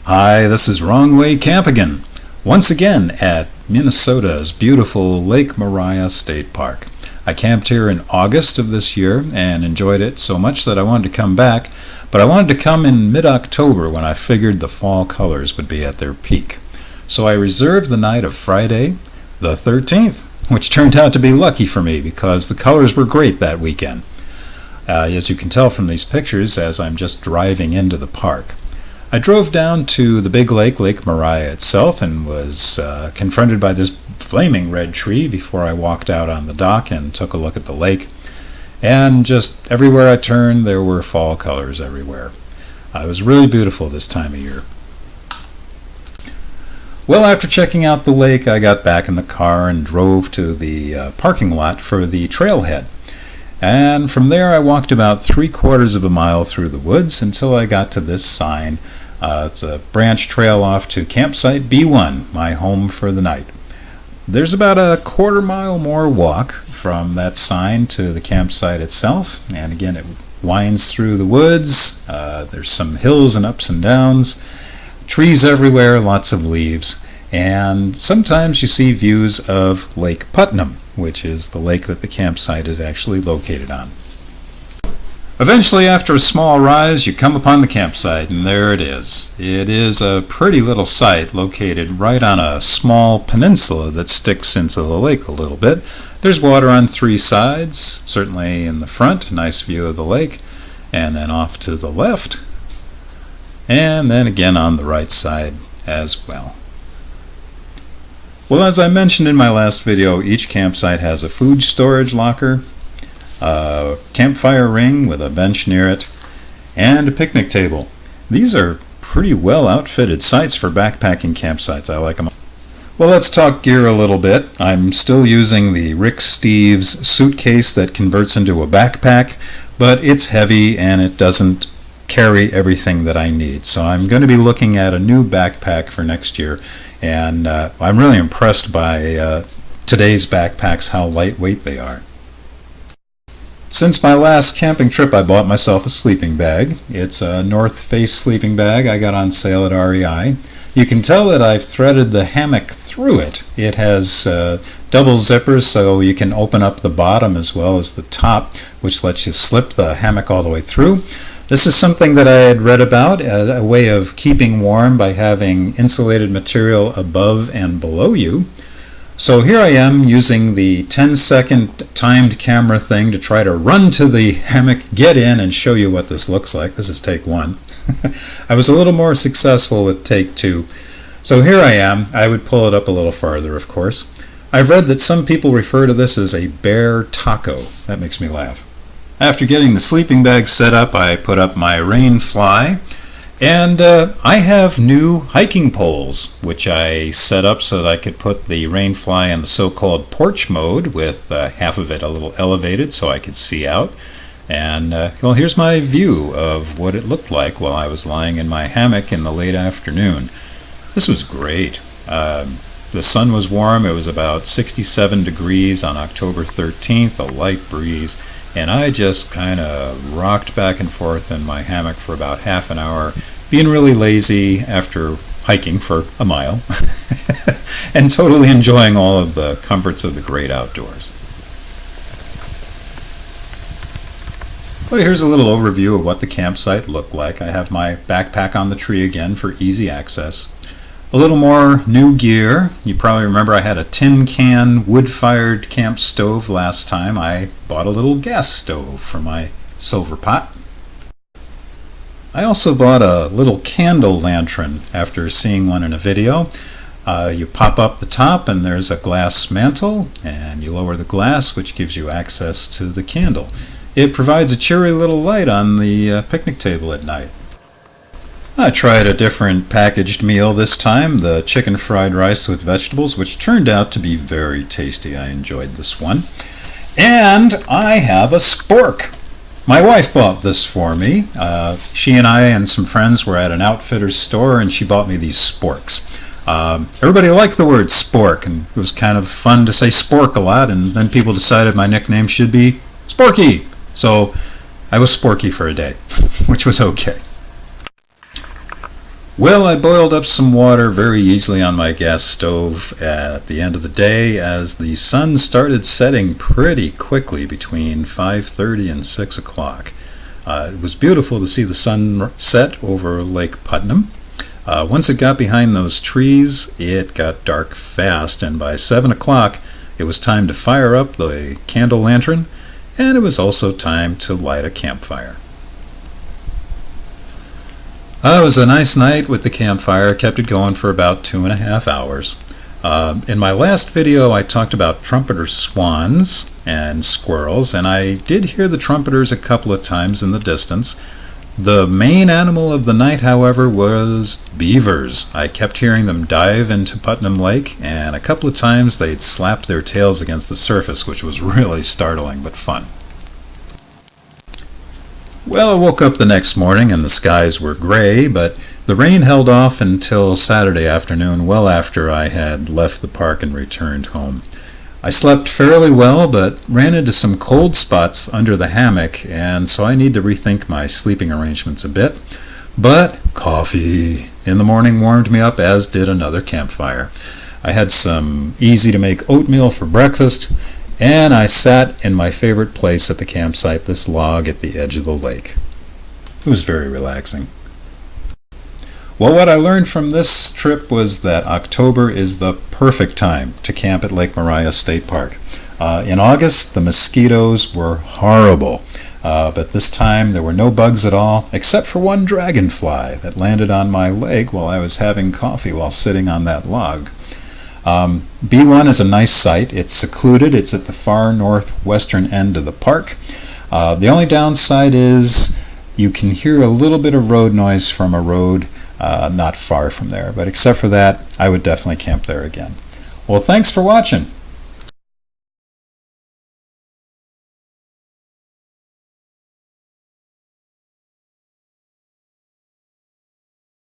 Hi, this is Wrong Way Camp again, once again at Minnesota's beautiful Lake Maria State Park. I camped here in August of this year and enjoyed it so much that I wanted to come back, but I wanted to come in mid-October when I figured the fall colors would be at their peak. So I reserved the night of Friday, the 13th, which turned out to be lucky for me because the colors were great that weekend. As you can tell from these pictures as I'm just driving into the park. I drove down to the big lake, Lake Maria itself, and was confronted by this flaming red tree before I walked out on the dock and took a look at the lake. And just everywhere I turned, there were fall colors everywhere. It was really beautiful this time of year. Well, after checking out the lake, I got back in the car and drove to the parking lot for the trailhead. And from there, I walked about 3/4 of a mile through the woods until I got to this sign. It's a branch trail off to campsite B1, my home for the night. There's about a 1/4 mile more walk from that sign to the campsite itself, and again it winds through the woods. There's some hills and ups and downs, trees everywhere, lots of leaves, and sometimes you see views of Lake Putnam, which is the lake that the campsite is actually located on. Eventually, after a small rise, you come upon the campsite, and there it is. It is a pretty little site located right on a small peninsula that sticks into the lake a little bit. There's water on 3 sides, certainly in the front, nice view of the lake, and then off to the left, and then again on the right side as well. Well, as I mentioned in my last video, each campsite has a food storage locker, a campfire ring with a bench near it, and a picnic table. These are pretty well outfitted sites for backpacking campsites. I like them. Well, let's talk gear a little bit. I'm still using the Rick Steves suitcase that converts into a backpack, but it's heavy and it doesn't carry everything that I need. So I'm going to be looking at a new backpack for next year, and I'm really impressed by today's backpacks, how lightweight they are. Since my last camping trip, I bought myself a sleeping bag. It's a North Face sleeping bag I got on sale at REI. You can tell that I've threaded the hammock through it. It has double zippers, so you can open up the bottom as well as the top, which lets you slip the hammock all the way through. This is something that I had read about, a way of keeping warm by having insulated material above and below you. So here I am using the 10-second timed camera thing to try to run to the hammock, get in, and show you what this looks like. This is take 1. I was a little more successful with take 2. So here I am. I would pull it up a little farther, of course. I've read that some people refer to this as a bear taco. That makes me laugh. After getting the sleeping bag set up, I put up my rain fly. And I have new hiking poles, which I set up so that I could put the rainfly in the so-called porch mode with half of it a little elevated so I could see out. And well, here's my view of what it looked like while I was lying in my hammock in the late afternoon. This was great. The sun was warm. It was about 67 degrees on October 13th, a light breeze. And I just kind of rocked back and forth in my hammock for about half an hour, being really lazy after hiking for a mile, and totally enjoying all of the comforts of the great outdoors. Well, here's a little overview of what the campsite looked like. I have my backpack on the tree again for easy access. A little more new gear. You probably remember I had a tin can wood-fired camp stove last time. I bought a little gas stove for my silver pot. I also bought a little candle lantern after seeing one in a video. You pop up the top and there's a glass mantle, and you lower the glass, which gives you access to the candle. It provides a cheery little light on the picnic table at night. I tried a different packaged meal this time, the chicken fried rice with vegetables, which turned out to be very tasty. I enjoyed this one. And I have a spork. My wife bought this for me. She and I and some friends were at an outfitter's store, and she bought me these sporks. Everybody liked the word spork, and it was kind of fun to say spork a lot, and then people decided my nickname should be Sporky. So I was sporky for a day, which was okay. Well, I boiled up some water very easily on my gas stove at the end of the day as the sun started setting pretty quickly between 5:30 and 6 o'clock. It was beautiful to see the sun set over Lake Putnam. Once it got behind those trees, it got dark fast, and by 7 o'clock, it was time to fire up the candle lantern, and it was also time to light a campfire. It was a nice night with the campfire. Kept it going for about 2.5 hours. In my last video, I talked about trumpeter swans and squirrels, and I did hear the trumpeters a couple of times in the distance. The main animal of the night, however, was beavers. I kept hearing them dive into Putnam Lake, and a couple of times they'd slap their tails against the surface, which was really startling but fun. Well, I woke up the next morning and the skies were gray, but the rain held off until Saturday afternoon, well after I had left the park and returned home. I slept fairly well, but ran into some cold spots under the hammock, and so I need to rethink my sleeping arrangements a bit. But coffee in the morning warmed me up, as did another campfire. I had some easy-to-make oatmeal for breakfast, and I sat in my favorite place at the campsite, this log at the edge of the lake. It was very relaxing. Well, what I learned from this trip was that October is the perfect time to camp at Lake Maria State Park. In August, the mosquitoes were horrible, but this time there were no bugs at all, except for one dragonfly that landed on my leg while I was having coffee while sitting on that log. B1 is a nice site. It's secluded. It's at the far northwestern end of the park. The only downside is you can hear a little bit of road noise from a road not far from there. But except for that, I would definitely camp there again. Well, thanks for watching.